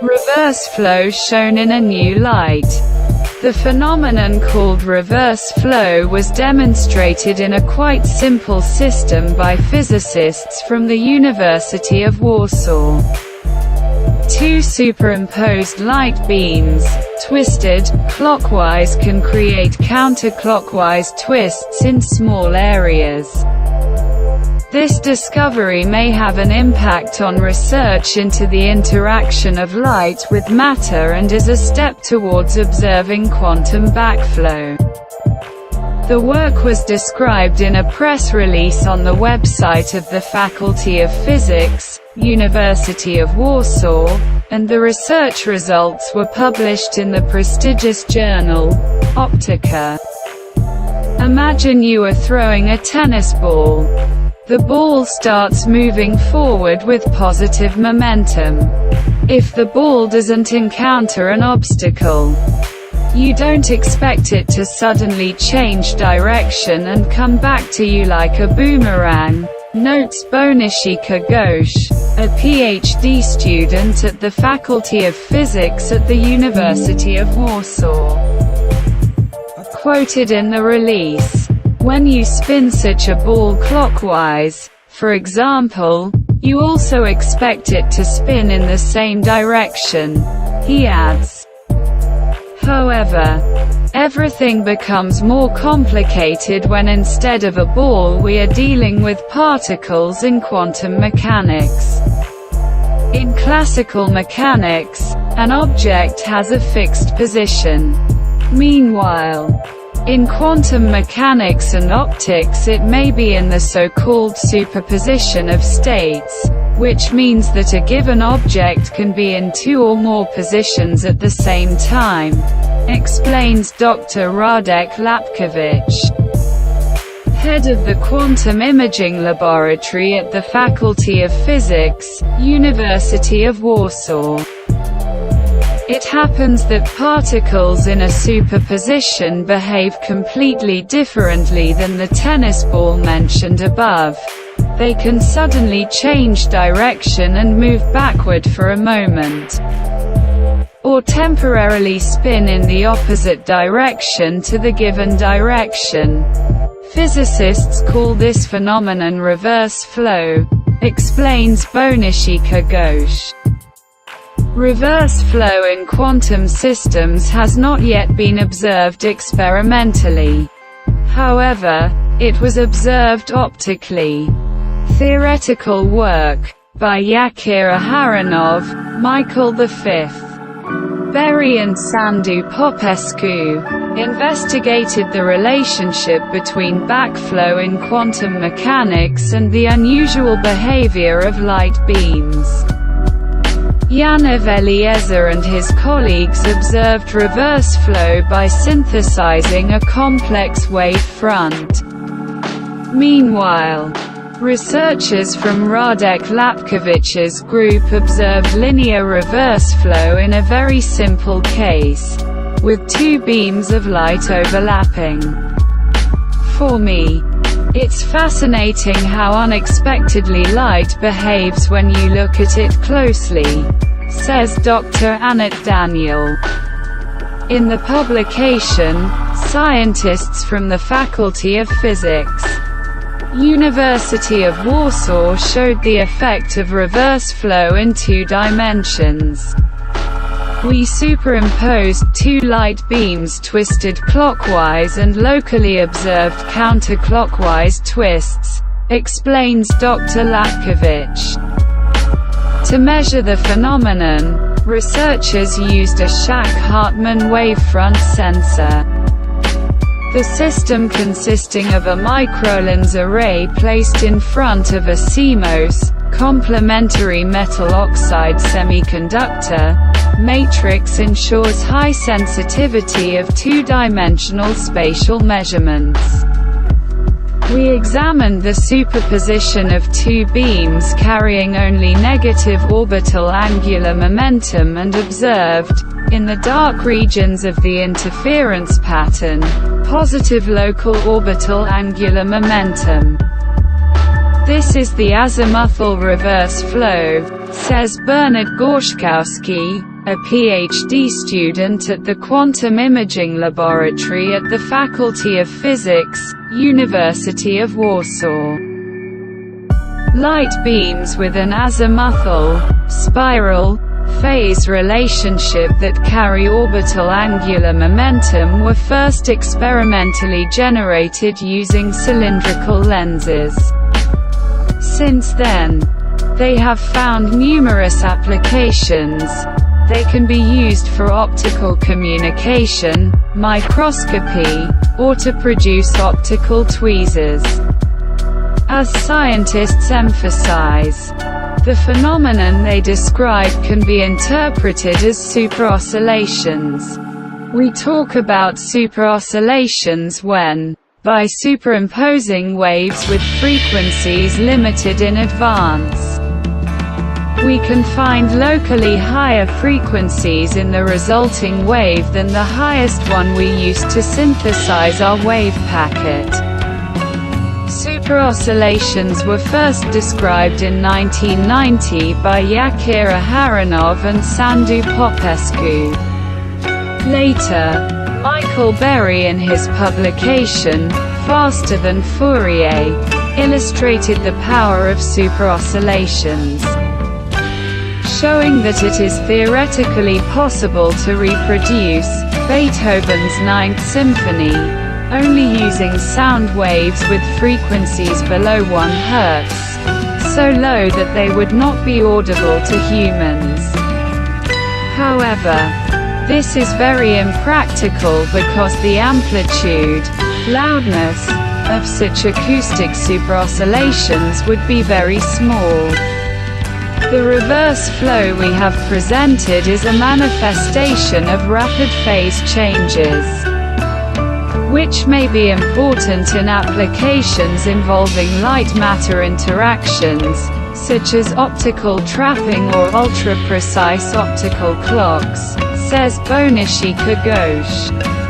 Reverse flow shown in a new light. The phenomenon called reverse flow was demonstrated in a quite simple system by physicists from the University of Warsaw. Two superimposed light beams, twisted clockwise, can create counterclockwise twists in small areas. This discovery may have an impact on research into the interaction of light with matter and is a step towards observing quantum backflow. The work was described in a press release on the website of the Faculty of Physics, University of Warsaw, and the research results were published in the prestigious journal, Optica. Imagine you are throwing a tennis ball. The ball starts moving forward with positive momentum. If the ball doesn't encounter an obstacle, you don't expect it to suddenly change direction and come back to you like a boomerang, notes Bonishika Ghosh, a PhD student at the Faculty of Physics at the University of Warsaw. Quoted in the release, "When you spin such a ball clockwise, for example, you also expect it to spin in the same direction," he adds. However, everything becomes more complicated when instead of a ball we are dealing with particles in quantum mechanics. In classical mechanics, an object has a fixed position. Meanwhile, in quantum mechanics and optics it may be in the so-called superposition of states, which means that a given object can be in two or more positions at the same time, explains Dr. Radek Lapkowicz, head of the Quantum Imaging Laboratory at the Faculty of Physics, University of Warsaw. It happens that particles in a superposition behave completely differently than the tennis ball mentioned above. They can suddenly change direction and move backward for a moment, or temporarily spin in the opposite direction to the given direction. Physicists call this phenomenon reverse flow, explains Bonishika Ghosh. Reverse flow in quantum systems has not yet been observed experimentally. However, it was observed optically. Theoretical work, by Yakir Aharonov, Michael V. Berry and Sandu Popescu, investigated the relationship between backflow in quantum mechanics and the unusual behavior of light beams. Yaniv Eliezer and his colleagues observed reverse flow by synthesizing a complex wave front. Meanwhile, researchers from Radek Lapkowicz's group observed linear reverse flow in a very simple case, with two beams of light overlapping. For me, it's fascinating how unexpectedly light behaves when you look at it closely, says Dr. Annette Daniel. In the publication, scientists from the Faculty of Physics, University of Warsaw showed the effect of reverse flow in 2 dimensions. We superimposed 2 light beams twisted clockwise and locally observed counterclockwise twists, explains Dr. Lapkowicz. To measure the phenomenon, researchers used a Shack-Hartman wavefront sensor. The system, consisting of a microlens array placed in front of a CMOS, complementary metal oxide semiconductor, matrix, ensures high sensitivity of 2-dimensional spatial measurements. We examined the superposition of 2 beams carrying only negative orbital angular momentum and observed, in the dark regions of the interference pattern, positive local orbital angular momentum. This is the azimuthal reverse flow, says Bernard Gorszkowski, a PhD student at the Quantum Imaging Laboratory at the Faculty of Physics, University of Warsaw. Light beams with an azimuthal, spiral, phase relationship that carry orbital angular momentum were first experimentally generated using cylindrical lenses. Since then, they have found numerous applications. They can be used for optical communication, microscopy, or to produce optical tweezers. As scientists emphasize, the phenomenon they describe can be interpreted as superoscillations. We talk about superoscillations when, by superimposing waves with frequencies limited in advance, we can find locally higher frequencies in the resulting wave than the highest one we used to synthesize our wave packet. Superoscillations were first described in 1990 by Yakir Aharonov and Sandu Popescu. Later, Michael Berry in his publication, Faster Than Fourier, illustrated the power of superoscillations, showing that it is theoretically possible to reproduce Beethoven's Ninth Symphony, only using sound waves with frequencies below 1 Hz, so low that they would not be audible to humans. However, this is very impractical because the amplitude, loudness, of such acoustic superoscillations would be very small. The reverse flow we have presented is a manifestation of rapid phase changes, which may be important in applications involving light-matter interactions, such as optical trapping or ultra-precise optical clocks, says Bonishika Ghosh.